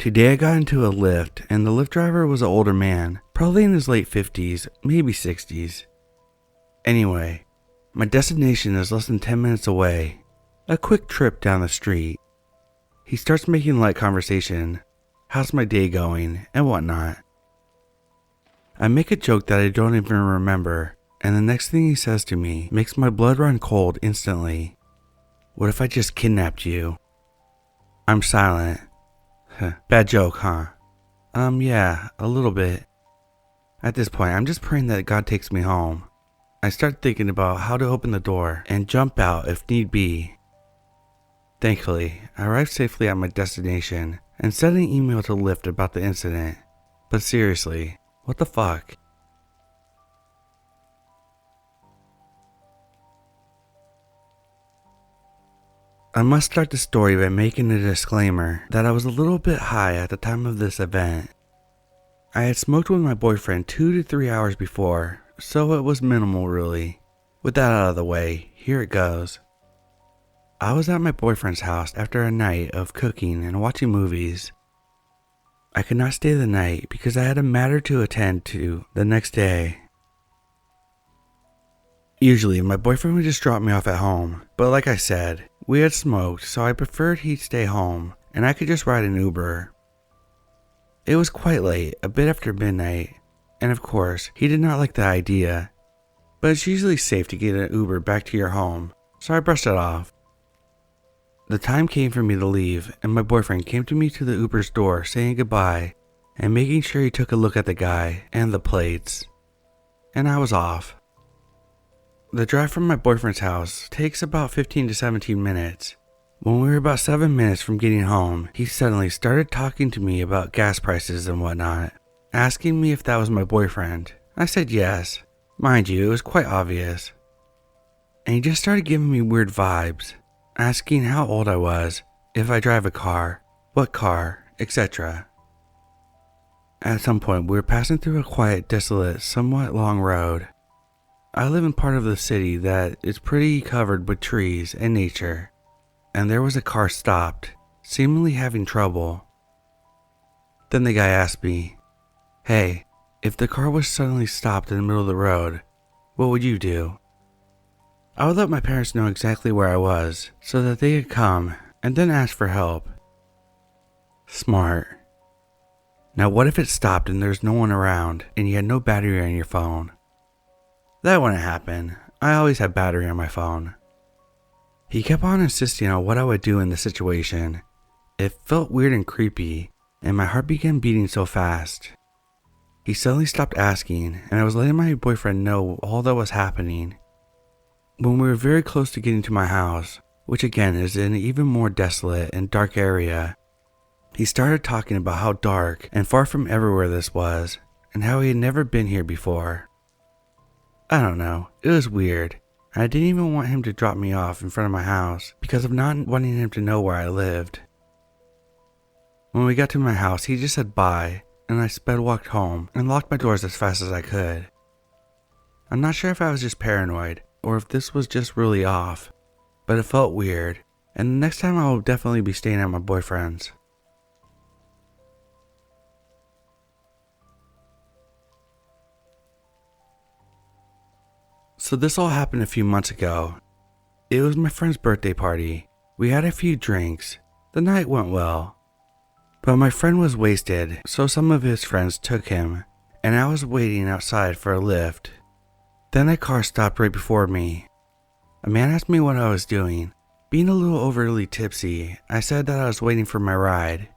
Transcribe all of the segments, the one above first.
Today I got into a Lyft, and the Lyft driver was an older man, probably in his late 50s, maybe 60s. Anyway, my destination is less than 10 minutes away, a quick trip down the street. He starts making light conversation, how's my day going, and whatnot. I make a joke that I don't even remember, and the next thing he says to me makes my blood run cold instantly. What if I just kidnapped you? I'm silent. Bad joke, huh? Yeah, a little bit. At this point, I'm just praying that God takes me home. I start thinking about how to open the door and jump out if need be. Thankfully, I arrive safely at my destination and send an email to Lyft about the incident. But seriously, what the fuck? I must start the story by making a disclaimer that I was a little bit high at the time of this event. I had smoked with my boyfriend 2 to 3 hours before, so it was minimal really. With that out of the way, here it goes. I was at my boyfriend's house after a night of cooking and watching movies. I could not stay the night because I had a matter to attend to the next day. Usually, my boyfriend would just drop me off at home, but like I said, we had smoked, so I preferred he'd stay home and I could just ride an Uber. It was quite late, a bit after midnight, and of course, he did not like the idea, but it's usually safe to get an Uber back to your home, so I brushed it off. The time came for me to leave, and my boyfriend came to me to the Uber's door saying goodbye and making sure he took a look at the guy and the plates, and I was off. The drive from my boyfriend's house takes about 15 to 17 minutes. When we were about 7 minutes from getting home, he suddenly started talking to me about gas prices and whatnot, asking me if that was my boyfriend. I said yes. Mind you, it was quite obvious. And he just started giving me weird vibes, asking how old I was, if I drive a car, what car, etc. At some point, we were passing through a quiet, desolate, somewhat long road. I live in part of the city that is pretty covered with trees and nature, and there was a car stopped, seemingly having trouble. Then the guy asked me, "Hey, if the car was suddenly stopped in the middle of the road, what would you do?" I would let my parents know exactly where I was so that they could come and then ask for help. Smart. Now what if it stopped and there's no one around and you had no battery on your phone? That wouldn't happen. I always had battery on my phone. He kept on insisting on what I would do in the situation. It felt weird and creepy, and my heart began beating so fast. He suddenly stopped asking, and I was letting my boyfriend know all that was happening. When we were very close to getting to my house, which again is in an even more desolate and dark area, he started talking about how dark and far from everywhere this was, and how he had never been here before. I don't know, it was weird. I didn't even want him to drop me off in front of my house because of not wanting him to know where I lived. When we got to my house, he just said bye, and I sped walked home and locked my doors as fast as I could. I'm not sure if I was just paranoid or if this was just really off, but it felt weird, and the next time I will definitely be staying at my boyfriend's. So this all happened a few months ago. It was my friend's birthday party. We had a few drinks. The night went well. But my friend was wasted, so some of his friends took him, and I was waiting outside for a Lyft. Then a car stopped right before me. A man asked me what I was doing. Being a little overly tipsy, I said that I was waiting for my ride.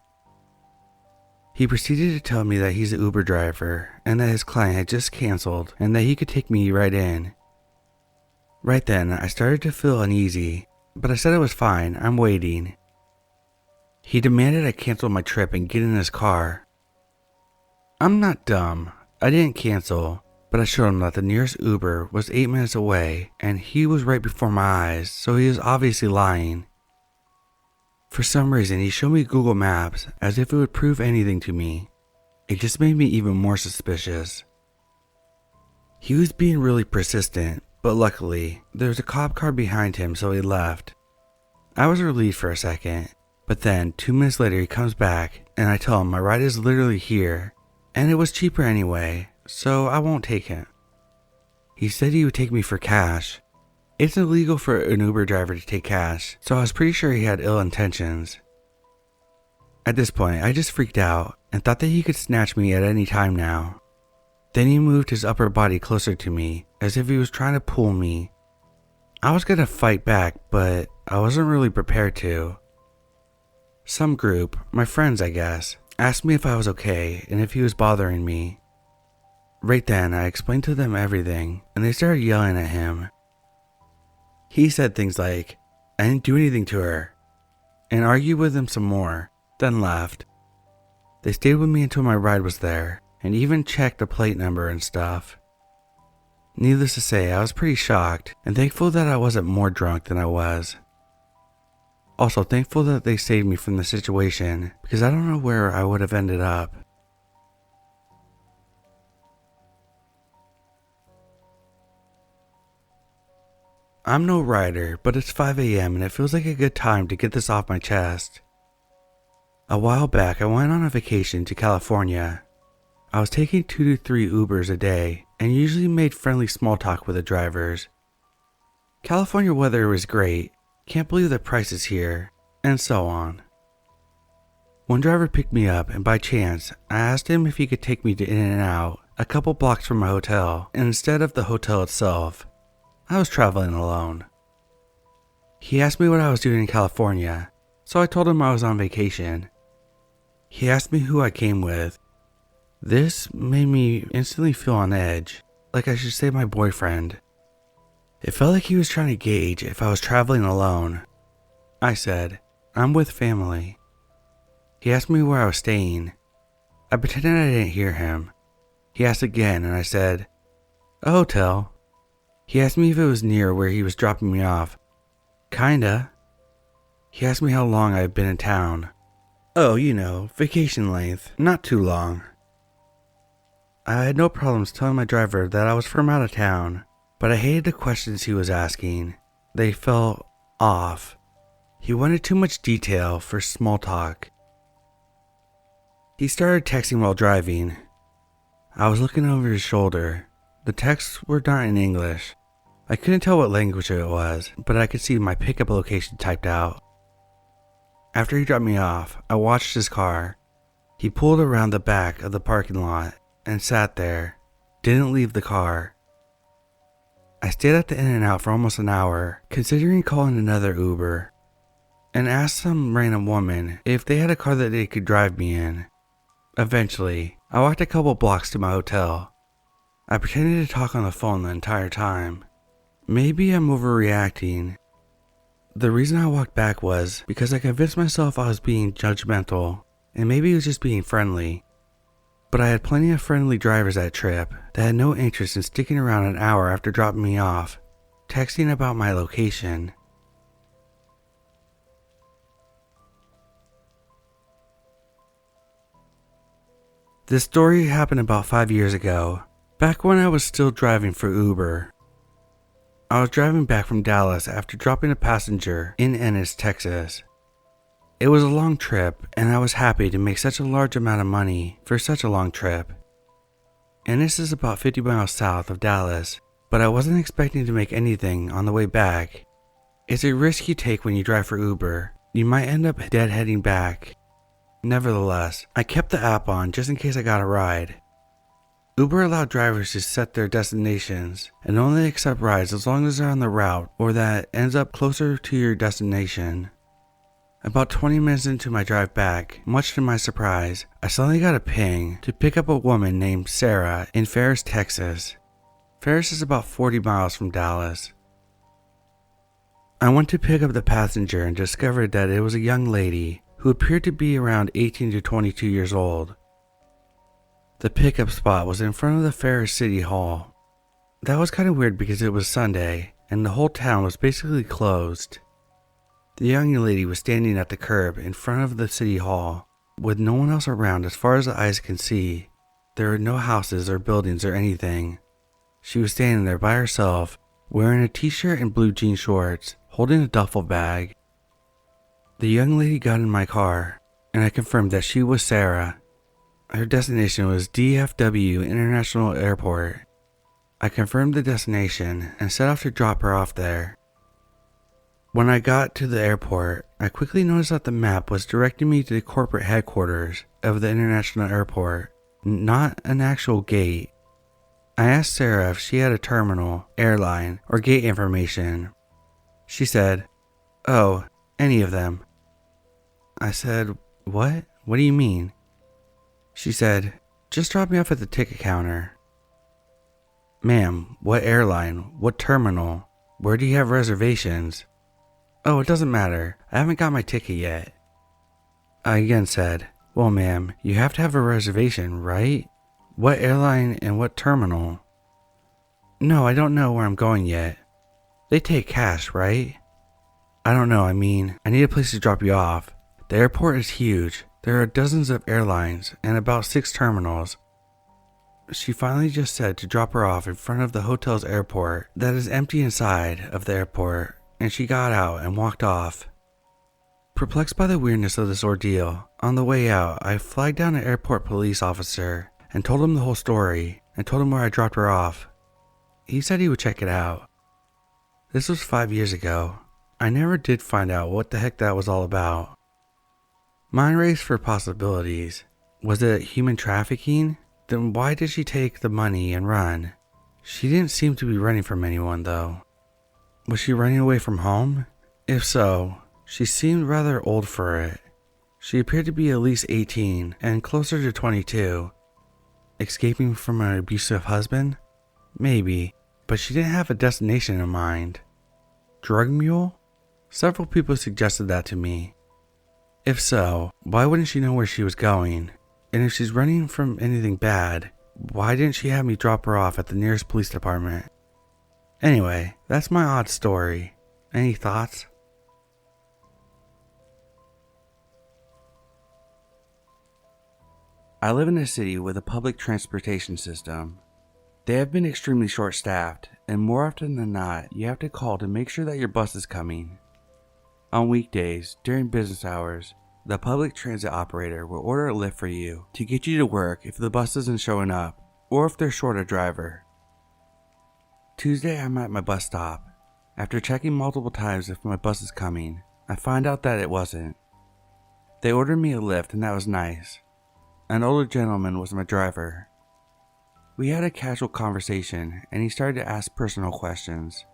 He proceeded to tell me that he's an Uber driver, and that his client had just canceled, and that he could take me right in. Right then, I started to feel uneasy, but I said it was fine, I'm waiting. He demanded I cancel my trip and get in his car. I'm not dumb. I didn't cancel, but I showed him that the nearest Uber was 8 minutes away, and he was right before my eyes, so he was obviously lying. For some reason, he showed me Google Maps as if it would prove anything to me. It just made me even more suspicious. He was being really persistent, but luckily, there was a cop car behind him, so he left. I was relieved for a second, but then 2 minutes later he comes back and I tell him my ride is literally here, and it was cheaper anyway, so I won't take it. He said he would take me for cash. It's illegal for an Uber driver to take cash, so I was pretty sure he had ill intentions. At this point, I just freaked out and thought that he could snatch me at any time now. Then he moved his upper body closer to me, as if he was trying to pull me. I was gonna fight back, but I wasn't really prepared to. Some group, my friends I guess, asked me if I was okay and if he was bothering me. Right then, I explained to them everything, and they started yelling at him. He said things like, "I didn't do anything to her," and argued with him some more, then left. They stayed with me until my ride was there, and even checked the plate number and stuff. Needless to say, I was pretty shocked, and thankful that I wasn't more drunk than I was. Also thankful that they saved me from the situation, because I don't know where I would have ended up. I'm no rider, but it's 5 a.m. and it feels like a good time to get this off my chest. A while back, I went on a vacation to California. I was taking 2 to 3 Ubers a day and usually made friendly small talk with the drivers. California weather was great, can't believe the prices here, and so on. One driver picked me up, and by chance, I asked him if he could take me to In-N-Out, a couple blocks from my hotel, and instead of the hotel itself. I was traveling alone. He asked me what I was doing in California, so I told him I was on vacation. He asked me who I came with. This made me instantly feel on edge, like I should say my boyfriend. It felt like he was trying to gauge if I was traveling alone. I said, "I'm with family." He asked me where I was staying. I pretended I didn't hear him. He asked again, and I said, "A hotel." He asked me if it was near where he was dropping me off. Kinda. He asked me how long I had been in town. Oh, you know, vacation length, not too long. I had no problems telling my driver that I was from out of town, but I hated the questions he was asking. They felt off. He wanted too much detail for small talk. He started texting while driving. I was looking over his shoulder. The texts were not in English. I couldn't tell what language it was, but I could see my pickup location typed out. After he dropped me off, I watched his car. He pulled around the back of the parking lot and sat there, didn't leave the car. I stayed at the In-N-Out for almost an hour, considering calling another Uber, and asked some random woman if they had a car that they could drive me in. Eventually, I walked a couple blocks to my hotel. I pretended to talk on the phone the entire time. Maybe I'm overreacting. The reason I walked back was because I convinced myself I was being judgmental, and maybe it was just being friendly. But I had plenty of friendly drivers that trip that had no interest in sticking around an hour after dropping me off, texting about my location. This story happened about 5 years ago, back when I was still driving for Uber. I was driving back from Dallas after dropping a passenger in Ennis, Texas. It was a long trip, and I was happy to make such a large amount of money for such a long trip. Ennis is about 50 miles south of Dallas, but I wasn't expecting to make anything on the way back. It's a risk you take when you drive for Uber. You might end up deadheading back. Nevertheless, I kept the app on just in case I got a ride. Uber allowed drivers to set their destinations and only accept rides as long as they're on the route or that ends up closer to your destination. About 20 minutes into my drive back, much to my surprise, I suddenly got a ping to pick up a woman named Sarah in Ferris, Texas. Ferris is about 40 miles from Dallas. I went to pick up the passenger and discovered that it was a young lady who appeared to be around 18 to 22 years old. The pickup spot was in front of the Ferris City Hall. That was kind of weird because it was Sunday and the whole town was basically closed. The young lady was standing at the curb in front of the city hall, with no one else around as far as the eyes can see. There were no houses or buildings or anything. She was standing there by herself, wearing a t-shirt and blue jean shorts, holding a duffel bag. The young lady got in my car. and I confirmed that she was Sarah. Her destination was DFW International Airport. I confirmed the destination and set off to drop her off there. When I got to the airport, I quickly noticed that the map was directing me to the corporate headquarters of the international airport, not an actual gate. I asked Sarah if she had a terminal, airline, or gate information. She said, "Oh, any of them." I said, "What? What do you mean?" She said, "Just drop me off at the ticket counter." "Ma'am, what airline? What terminal? Where do you have reservations?" "Oh, it doesn't matter. I haven't got my ticket yet." I again said, "Well, ma'am, you have to have a reservation, right? What airline and what terminal?" "No, I don't know where I'm going yet." "They take cash, right?" "I don't know. I mean, I need a place to drop you off. The airport is huge. There are dozens of airlines and about 6 terminals." She finally just said to drop her off in front of the hotel's airport that is empty inside of the airport, and she got out and walked off. Perplexed by the weirdness of this ordeal, on the way out, I flagged down an airport police officer and told him the whole story and told him where I dropped her off. He said he would check it out. This was 5 years ago. I never did find out what the heck that was all about. Mind raced for possibilities. Was it human trafficking? Then why did she take the money and run? She didn't seem to be running from anyone though. Was she running away from home? If so, she seemed rather old for it. She appeared to be at least 18 and closer to 22. Escaping from an abusive husband? Maybe, but she didn't have a destination in mind. Drug mule? Several people suggested that to me. If so, why wouldn't she know where she was going? And if she's running from anything bad, why didn't she have me drop her off at the nearest police department? Anyway, that's my odd story. Any thoughts? I live in a city with a public transportation system. They have been extremely short-staffed, and more often than not, you have to call to make sure that your bus is coming. On weekdays, during business hours, the public transit operator will order a Lyft for you to get you to work if the bus isn't showing up, or if they're short a driver. Tuesday, I'm at my bus stop. After checking multiple times if my bus is coming, I find out that it wasn't. They ordered me a Lyft and that was nice. An older gentleman was my driver. We had a casual conversation and he started to ask personal questions.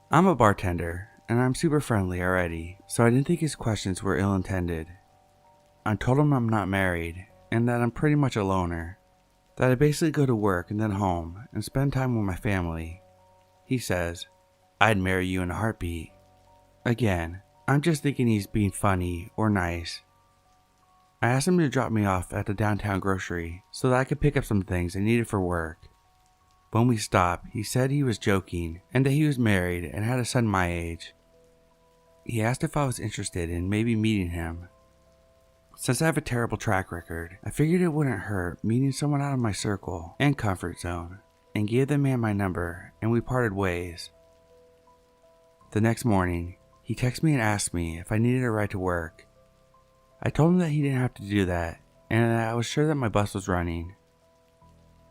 I'm a bartender and I'm super friendly already, so I didn't think his questions were ill-intended. I told him I'm not married and that I'm pretty much a loner, that I basically go to work and then home and spend time with my family. He says, "I'd marry you in a heartbeat." Again, I'm just thinking he's being funny or nice. I asked him to drop me off at the downtown grocery so that I could pick up some things I needed for work. When we stopped, he said he was joking and that he was married and had a son my age. He asked if I was interested in maybe meeting him. Since I have a terrible track record, I figured it wouldn't hurt meeting someone out of my circle and comfort zone, and gave the man my number and we parted ways. The next morning, he texted me and asked me if I needed a ride to work. I told him that he didn't have to do that and that I was sure that my bus was running.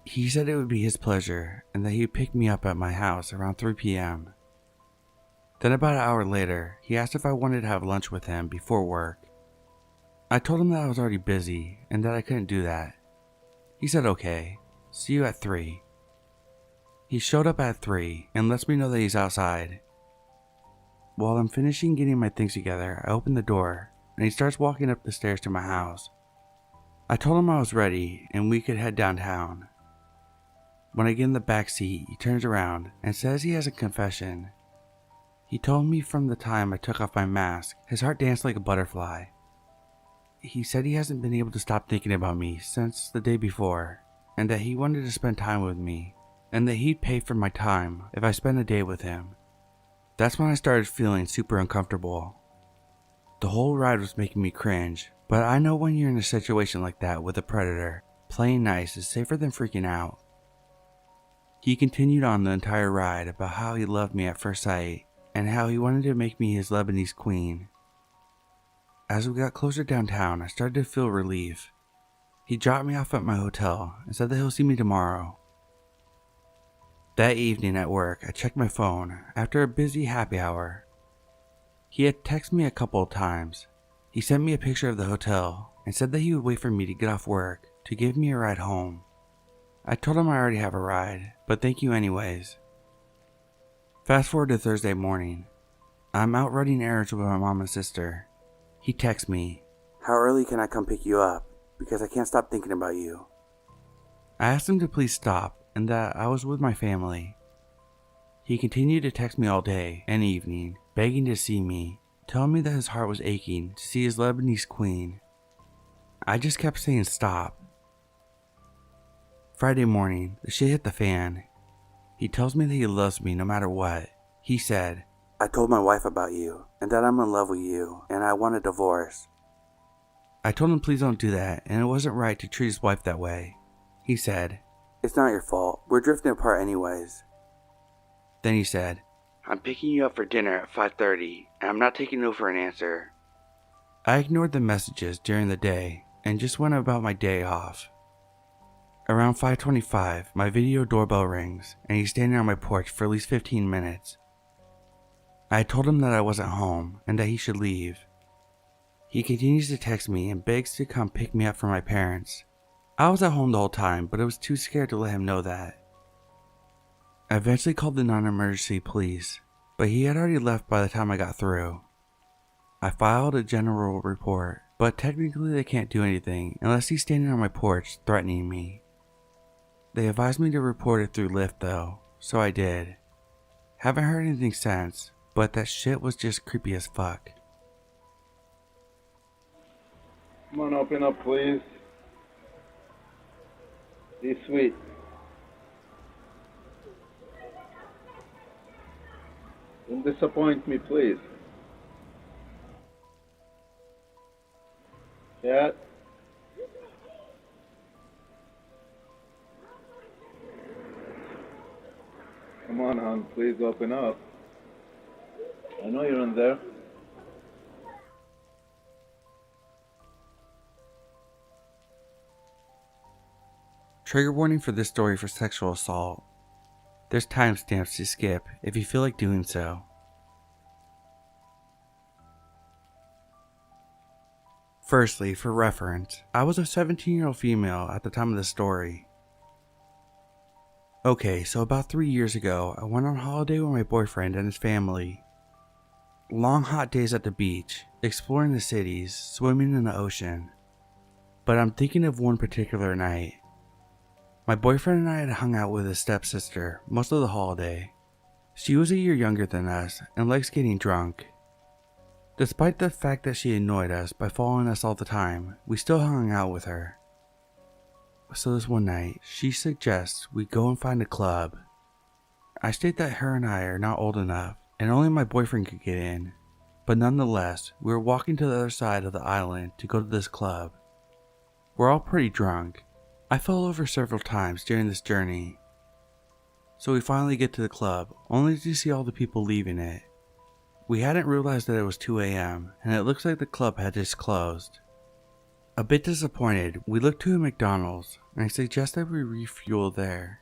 He said it would be his pleasure and that he would pick me up at my house around 3 p.m. Then about an hour later, he asked if I wanted to have lunch with him before work. I told him that I was already busy and that I couldn't do that. He said okay, see you at 3. He showed up at 3 and lets me know that he's outside. While I'm finishing getting my things together, I open the door and he starts walking up the stairs to my house. I told him I was ready and we could head downtown. When I get in the back seat, he turns around and says he has a confession. He told me from the time I took off my mask, his heart danced like a butterfly. He said he hasn't been able to stop thinking about me since the day before, and that he wanted to spend time with me, and that he'd pay for my time if I spent a day with him. That's when I started feeling super uncomfortable. The whole ride was making me cringe, but I know when you're in a situation like that with a predator, playing nice is safer than freaking out. He continued on the entire ride about how he loved me at first sight, and how he wanted to make me his Lebanese queen. As we got closer downtown, I started to feel relief. He dropped me off at my hotel and said that he'll see me tomorrow. That evening at work, I checked my phone after a busy happy hour. He had texted me a couple of times. He sent me a picture of the hotel and said that he would wait for me to get off work to give me a ride home. I told him I already have a ride, but thank you anyways. Fast forward to Thursday morning. I'm out running errands with my mom and sister. He texts me, "How early can I come pick you up? Because I can't stop thinking about you." I asked him to please stop and that I was with my family. He continued to text me all day and evening, begging to see me, telling me that his heart was aching to see his Lebanese queen. I just kept saying stop. Friday morning, the shit hit the fan. He tells me that he loves me no matter what. He said, "I told my wife about you, and that I'm in love with you, and I want a divorce." I told him please don't do that, and it wasn't right to treat his wife that way. He said, "It's not your fault, we're drifting apart anyways." Then he said, "I'm picking you up for dinner at 5:30, and I'm not taking no for an answer." I ignored the messages during the day, and just went about my day off. Around 5:25, my video doorbell rings, and he's standing on my porch for at least 15 minutes. I told him that I wasn't home, and that he should leave. He continues to text me and begs to come pick me up from my parents. I was at home the whole time, but I was too scared to let him know that. I eventually called the non-emergency police, but he had already left by the time I got through. I filed a general report, but technically they can't do anything unless he's standing on my porch threatening me. They advised me to report it through Lyft though, so I did. Haven't heard anything since, but that shit was just creepy as fuck. Come on, open up, please. Be sweet. Don't disappoint me, please. Cat? Come on, hon, please open up. I know you're in there. Trigger warning for this story for sexual assault. There's timestamps to skip if you feel like doing so. Firstly, for reference, I was a 17-year-old female at the time of the story. Okay, so about 3 years ago, I went on holiday with my boyfriend and his family. Long hot days at the beach, exploring the cities, swimming in the ocean. But I'm thinking of one particular night. My boyfriend and I had hung out with his stepsister most of the holiday. She was a year younger than us and likes getting drunk. Despite the fact that she annoyed us by following us all the time, we still hung out with her. So this one night, she suggests we go and find a club. I state that her and I are not old enough and only my boyfriend could get in, but nonetheless, we were walking to the other side of the island to go to this club. We're all pretty drunk. I fell over several times during this journey. So we finally get to the club, only to see all the people leaving it. We hadn't realized that it was 2 a.m. and it looks like the club had just closed. A bit disappointed, we look to a McDonald's and I suggest that we refuel there.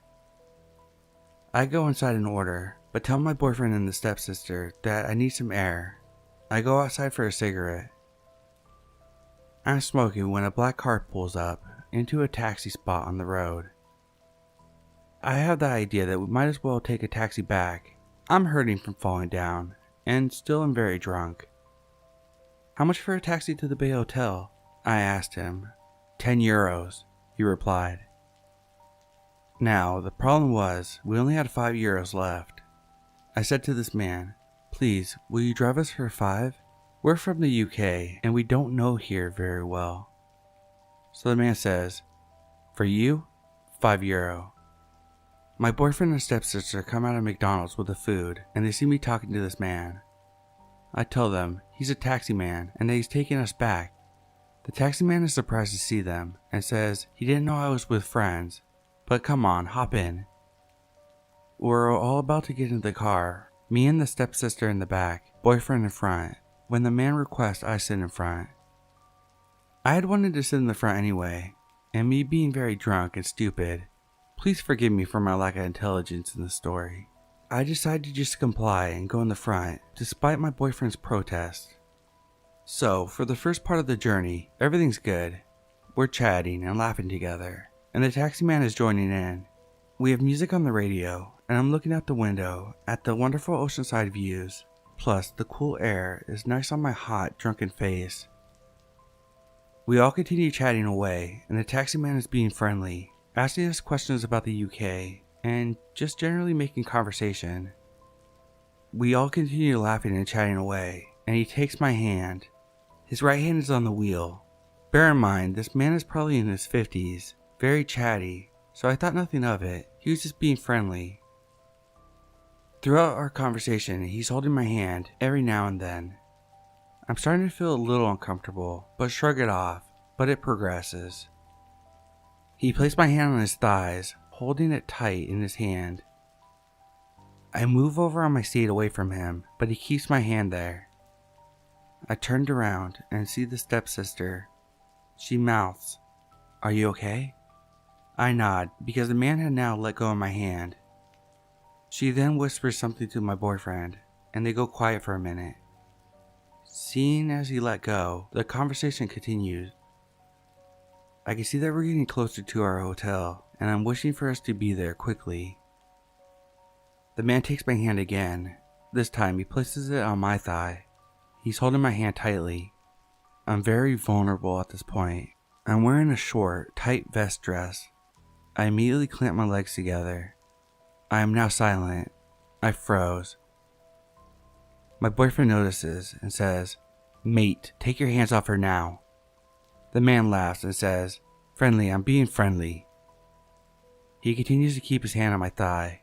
I go inside and order, but tell my boyfriend and the stepsister that I need some air. I go outside for a cigarette. I'm smoking when a black car pulls up into a taxi spot on the road. I have the idea that we might as well take a taxi back. I'm hurting from falling down, and still am very drunk. "How much for a taxi to the Bay Hotel?" I asked him. €10, he replied. Now, the problem was, we only had €5 left. I said to this man, "Please, will you drive us for 5? We're from the UK, and we don't know here very well." So the man says, "For you, €5. My boyfriend and stepsister come out of McDonald's with the food, and they see me talking to this man. I tell them he's a taxi man and that he's taking us back. The taxi man is surprised to see them and says he didn't know I was with friends, but come on, hop in. We're all about to get into the car, me and the stepsister in the back, boyfriend in front, when the man requests I sit in front. I had wanted to sit in the front anyway, and me being very drunk and stupid, please forgive me for my lack of intelligence in the story, I decided to just comply and go in the front despite my boyfriend's protest. So, for the first part of the journey, everything's good. We're chatting and laughing together, and the taxi man is joining in. We have music on the radio, and I'm looking out the window at the wonderful oceanside views, plus the cool air is nice on my hot, drunken face. We all continue chatting away, and the taxi man is being friendly, asking us questions about the UK, and just generally making conversation. We all continue laughing and chatting away, and he takes my hand. His right hand is on the wheel. Bear in mind, this man is probably in his 50s, very chatty, so I thought nothing of it. He was just being friendly. Throughout our conversation, he's holding my hand every now and then. I'm starting to feel a little uncomfortable, but shrug it off, but it progresses. He placed my hand on his thighs, holding it tight in his hand. I move over on my seat away from him, but he keeps my hand there. I turned around and see the stepsister. She mouths, "Are you okay?" I nod because the man had now let go of my hand. She then whispers something to my boyfriend, and they go quiet for a minute. Seeing as he let go, the conversation continues. I can see that we're getting closer to our hotel, and I'm wishing for us to be there quickly. The man takes my hand again. This time he places it on my thigh. He's holding my hand tightly. I'm very vulnerable at this point. I'm wearing a short, tight vest dress. I immediately clamp my legs together. I am now silent. I froze. My boyfriend notices and says, "Mate, take your hands off her now." The man laughs and says, "Friendly, I'm being friendly." He continues to keep his hand on my thigh.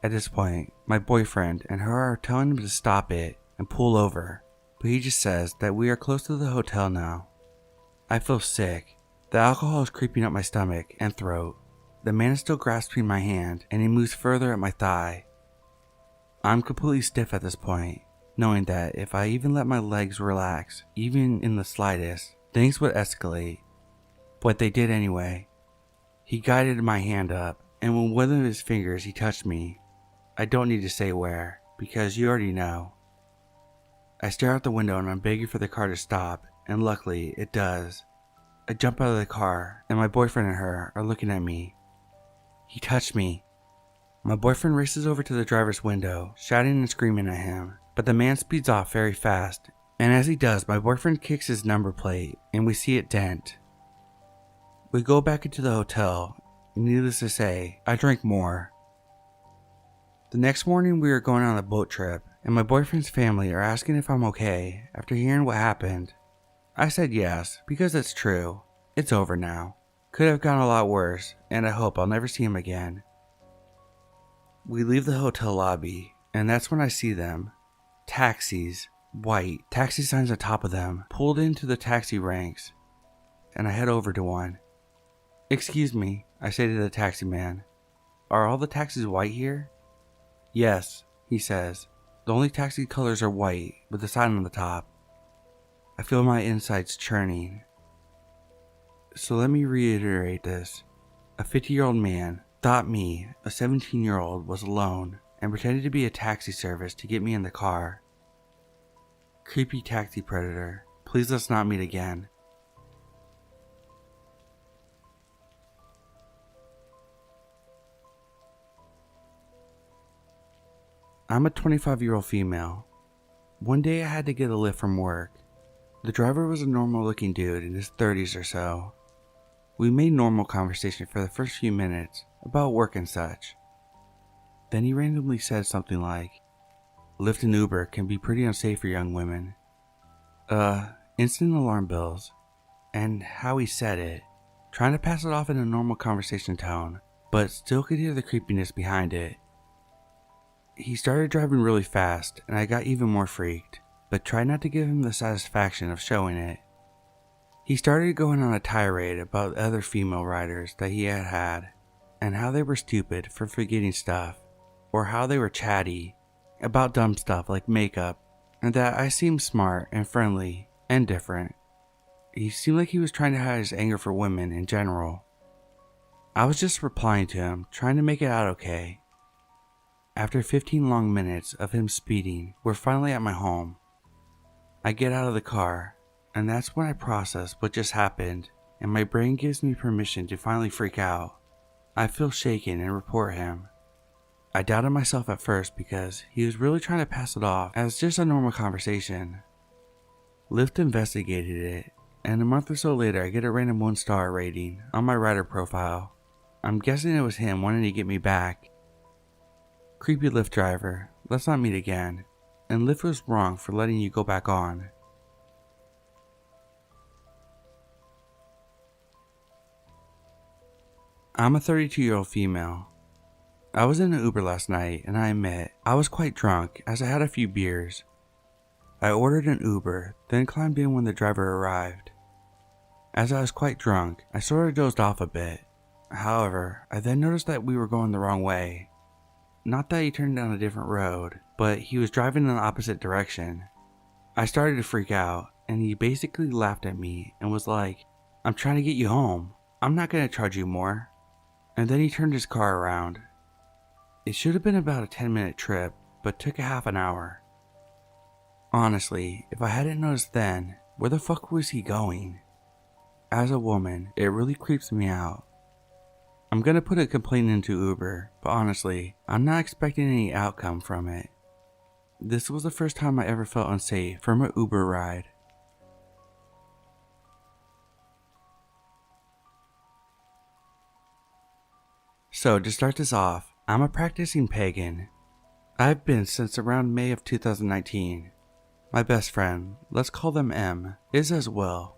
At this point, my boyfriend and her are telling him to stop it and pull over, but he just says that we are close to the hotel now. I feel sick. The alcohol is creeping up my stomach and throat. The man is still grasping my hand, and he moves further at my thigh. I'm completely stiff at this point, knowing that if I even let my legs relax, even in the slightest, things would escalate. But they did anyway. He guided my hand up, and with one of his fingers he touched me. I don't need to say where, because you already know. I stare out the window and I'm begging for the car to stop, and luckily it does. I jump out of the car, and my boyfriend and her are looking at me. He touched me. My boyfriend races over to the driver's window, shouting and screaming at him, but the man speeds off very fast, and as he does, my boyfriend kicks his number plate, and we see it dent. We go back into the hotel, and needless to say, I drank more. The next morning we are going on a boat trip, and my boyfriend's family are asking if I'm okay after hearing what happened. I said yes, because it's true. It's over now. Could have gone a lot worse, and I hope I'll never see him again. We leave the hotel lobby, and that's when I see them. Taxis, white, taxi signs on top of them, pulled into the taxi ranks, and I head over to one. "Excuse me," I say to the taxi man. "Are all the taxis white here?" "Yes," he says. "The only taxi colors are white, with the sign on the top." I feel my insides churning. So let me reiterate this. A 50-year-old man thought me, a 17-year-old, was alone and pretended to be a taxi service to get me in the car. Creepy taxi predator. Please let's not meet again. I'm a 25-year-old female. One day I had to get a Lyft from work. The driver was a normal-looking dude in his 30s or so. We made normal conversation for the first few minutes about work and such. Then he randomly said something like, "Lyft and Uber can be pretty unsafe for young women." Instant alarm bells. And how he said it, trying to pass it off in a normal conversation tone, but still could hear the creepiness behind it. He started driving really fast, and I got even more freaked, but tried not to give him the satisfaction of showing it. He started going on a tirade about other female riders that he had had, and how they were stupid for forgetting stuff, or how they were chatty, about dumb stuff like makeup. and that I seemed smart and friendly and different. He seemed like he was trying to hide his anger for women in general. I was just replying to him, trying to make it out okay. After 15 long minutes of him speeding, we're finally at my home. I get out of the car, and that's when I process what just happened, and my brain gives me permission to finally freak out. I feel shaken and report him. I doubted myself at first because he was really trying to pass it off as just a normal conversation. Lyft investigated it, and a month or so later I get a random 1-star rating on my rider profile. I'm guessing it was him wanting to get me back. Creepy Lyft driver, let's not meet again, and Lyft was wrong for letting you go back on. I'm a 32-year-old female. I was in an Uber last night, and I admit, I was quite drunk as I had a few beers. I ordered an Uber, then climbed in when the driver arrived. As I was quite drunk, I sort of dozed off a bit. However, I then noticed that we were going the wrong way. Not that he turned down a different road, but he was driving in the opposite direction. I started to freak out, and he basically laughed at me and was like, "I'm trying to get you home. I'm not going to charge you more." And then he turned his car around. It should have been about a 10-minute trip, but took a half an hour. Honestly, if I hadn't noticed then, where the fuck was he going? As a woman, it really creeps me out. I'm gonna put a complaint into Uber, but honestly, I'm not expecting any outcome from it. This was the first time I ever felt unsafe from an Uber ride. So to start this off, I'm a practicing pagan. I've been since around May of 2019. My best friend, let's call them M, is as well.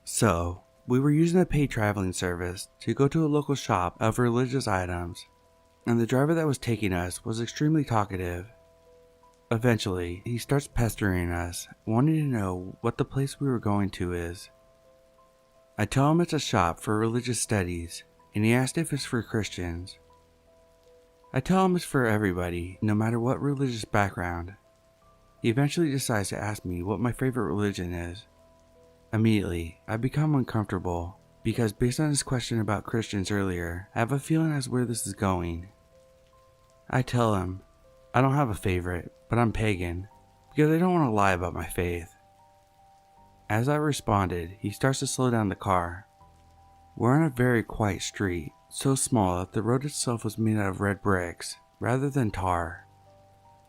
So, we were using a paid traveling service to go to a local shop of religious items, and the driver that was taking us was extremely talkative. Eventually, he starts pestering us, wanting to know what the place we were going to is. I tell him it's a shop for religious studies, and he asked if it's for Christians. I tell him it's for everybody, no matter what religious background. He eventually decides to ask me what my favorite religion is. Immediately, I become uncomfortable, because based on his question about Christians earlier, I have a feeling as where this is going. I tell him, I don't have a favorite, but I'm pagan, because I don't want to lie about my faith. As I responded, he starts to slow down the car. We're on a very quiet street, so small that the road itself was made out of red bricks, rather than tar.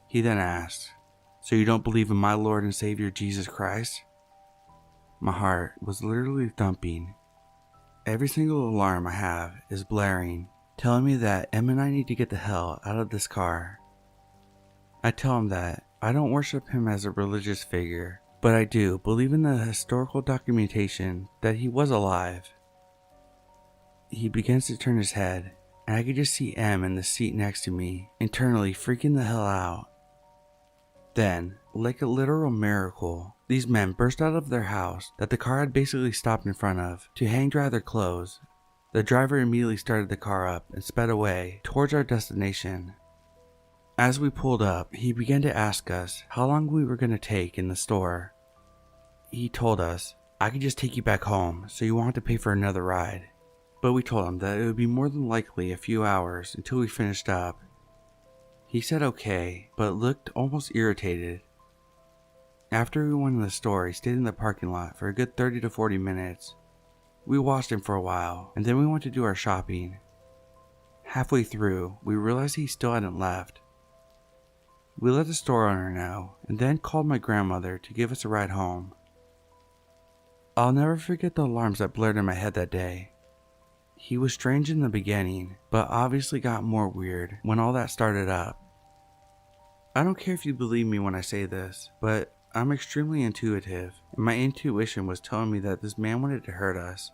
He then asks, "So you don't believe in my Lord and Savior Jesus Christ?" My heart was literally thumping. Every single alarm I have is blaring, telling me that Em and I need to get the hell out of this car. I tell him that I don't worship him as a religious figure, but I do believe in the historical documentation that he was alive. He begins to turn his head, and I could just see Em in the seat next to me, internally freaking the hell out. Then, like a literal miracle, these men burst out of their house that the car had basically stopped in front of to hang dry their clothes. The driver immediately started the car up and sped away towards our destination. As we pulled up, he began to ask us how long we were going to take in the store. He told us, "I could just take you back home, so you won't have to pay for another ride." But we told him that it would be more than likely a few hours until we finished up. He said okay, but looked almost irritated. After we went in the store, he stayed in the parking lot for a good 30 to 40 minutes. We watched him for a while, and then we went to do our shopping. Halfway through, we realized he still hadn't left. We let the store owner know, and then called my grandmother to give us a ride home. I'll never forget the alarms that blared in my head that day. He was strange in the beginning, but obviously got more weird when all that started up. I don't care if you believe me when I say this, but I'm extremely intuitive, and my intuition was telling me that this man wanted to hurt us.